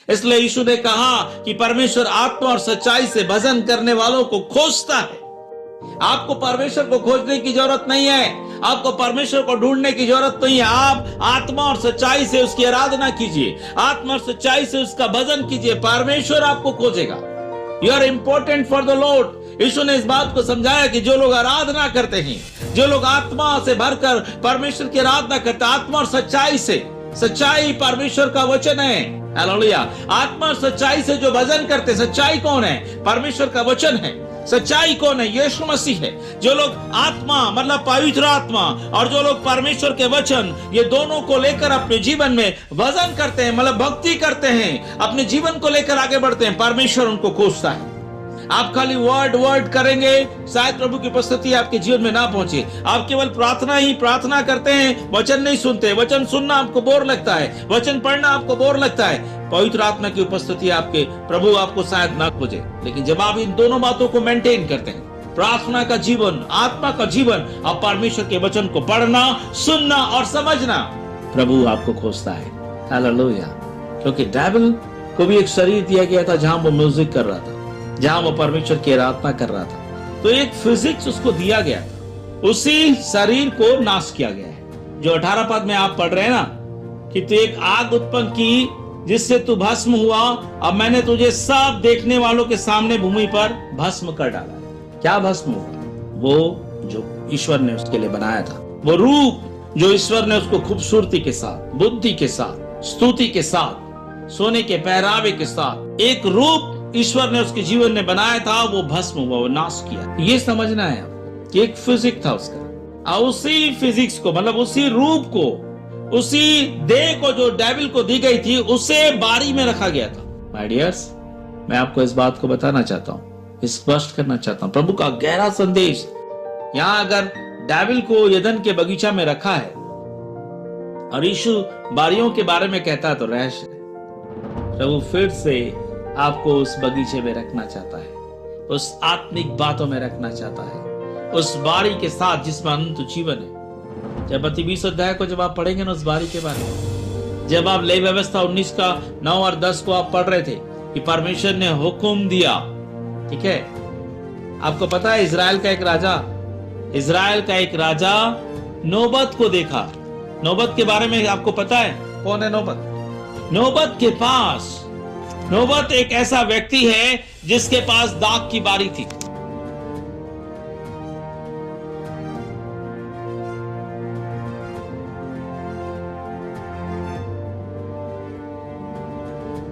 इसलिए यीशु ने कहा कि परमेश्वर आत्मा और सच्चाई से भजन करने वालों को खोजता है। आपको परमेश्वर को खोजने की जरूरत नहीं है, आपको परमेश्वर को ढूंढने की जरूरत नहीं है। आप आत्मा और सच्चाई से उसकी आराधना कीजिए, आत्मा और सच्चाई से उसका भजन कीजिए, परमेश्वर आपको खोजेगा। You are important for the Lord. यीशु ने इस बात को समझाया कि जो लोग आराधना करते हैं, जो लोग आत्मा से भरकर परमेश्वर की आराधना करते हैं, आत्मा और सच्चाई से, सच्चाई परमेश्वर का वचन है, हालेलुया। आत्मा और सच्चाई से जो भजन करते, सच्चाई कौन है? परमेश्वर का वचन है। सच्चाई कौन है? यीशु मसीह है। जो लोग आत्मा मतलब पवित्र आत्मा और जो लोग परमेश्वर के वचन, ये दोनों को लेकर अपने जीवन में भजन करते हैं, मतलब भक्ति करते हैं, अपने जीवन को लेकर आगे बढ़ते हैं, परमेश्वर उनको खोजता है। आप खाली वर्ड करेंगे, शायद प्रभु की उपस्थिति आपके जीवन में ना पहुंचे। आप केवल प्रार्थना ही प्रार्थना करते हैं, वचन नहीं सुनते। वचन सुनना आपको बोर लगता है, वचन पढ़ना आपको बोर लगता है। पवित्र आत्मा की उपस्थिति आपके, प्रभु आपको शायद ना खोजे। लेकिन जब आप इन दोनों बातों को मेंटेन करते हैं, प्रार्थना का जीवन, आत्मा का जीवन और परमेश्वर के वचन को पढ़ना, सुनना और समझना, प्रभु आपको खोजता है, हालेलुया। क्योंकि डेविल को भी एक शरीर दिया गया था जहां वो म्यूजिक कर रहा था, जहां वो परमेश्वर की आराधना कर रहा था। तो एक फिजिक्स उसको दिया गया था, उसी शरीर को नाश किया गया है। जो 18 पद में आप पढ़ रहे हैं ना, कि तू एक आग उत्पन्न की जिससे तू भस्म हुआ, अब मैंने तुझे सब देखने वालों के सामने भूमि पर भस्म कर डाला है। क्या भस्म हुआ? वो जो ईश्वर ने उसके लिए बनाया था, वो रूप जो ईश्वर ने उसको खूबसूरती के साथ, बुद्धि के साथ, स्तुति के साथ, सोने के पहरावे के साथ एक रूप ईश्वर ने उसके जीवन में बनाया था, वो भस्म हुआ, वो नाश किया। ये समझना है कि एक फिजिक्स था उसका, और उसी फिजिक्स को मतलब उसी रूप को, उसी देह को जो डेविल को दी गई थी, उसे बारी में रखा गया था। माय डियर्स, मैं आपको इस बात को बताना चाहता हूँ, स्पष्ट करना चाहता हूँ, प्रभु का गहरा संदेश। यहाँ अगर डेविल को यदन के बगीचा में रखा है और यीशु बारियों के बारे में कहता है, तो रहस्य है। प्रभु फिर से आपको उस बगीचे में रखना चाहता है, उस आत्मिक बातों में रखना चाहता है, उस बारी के साथ जिसमें अनंत जीवन है। जब मत्ती 20 अध्याय को जब आप पढ़ेंगे ना, उस बारी के बारे में, जब आप लेवी व्यवस्था 19 का 9 और 10 को आप पढ़ रहे थे कि परमेश्वर ने हुक्म दिया, ठीक है। आपको पता है इजराइल का एक राजा नौबत को देखा। नौबत के बारे में आपको पता है कौन है नौबत? नौबत के पास, नौबत एक ऐसा व्यक्ति है जिसके पास दाख की बारी थी।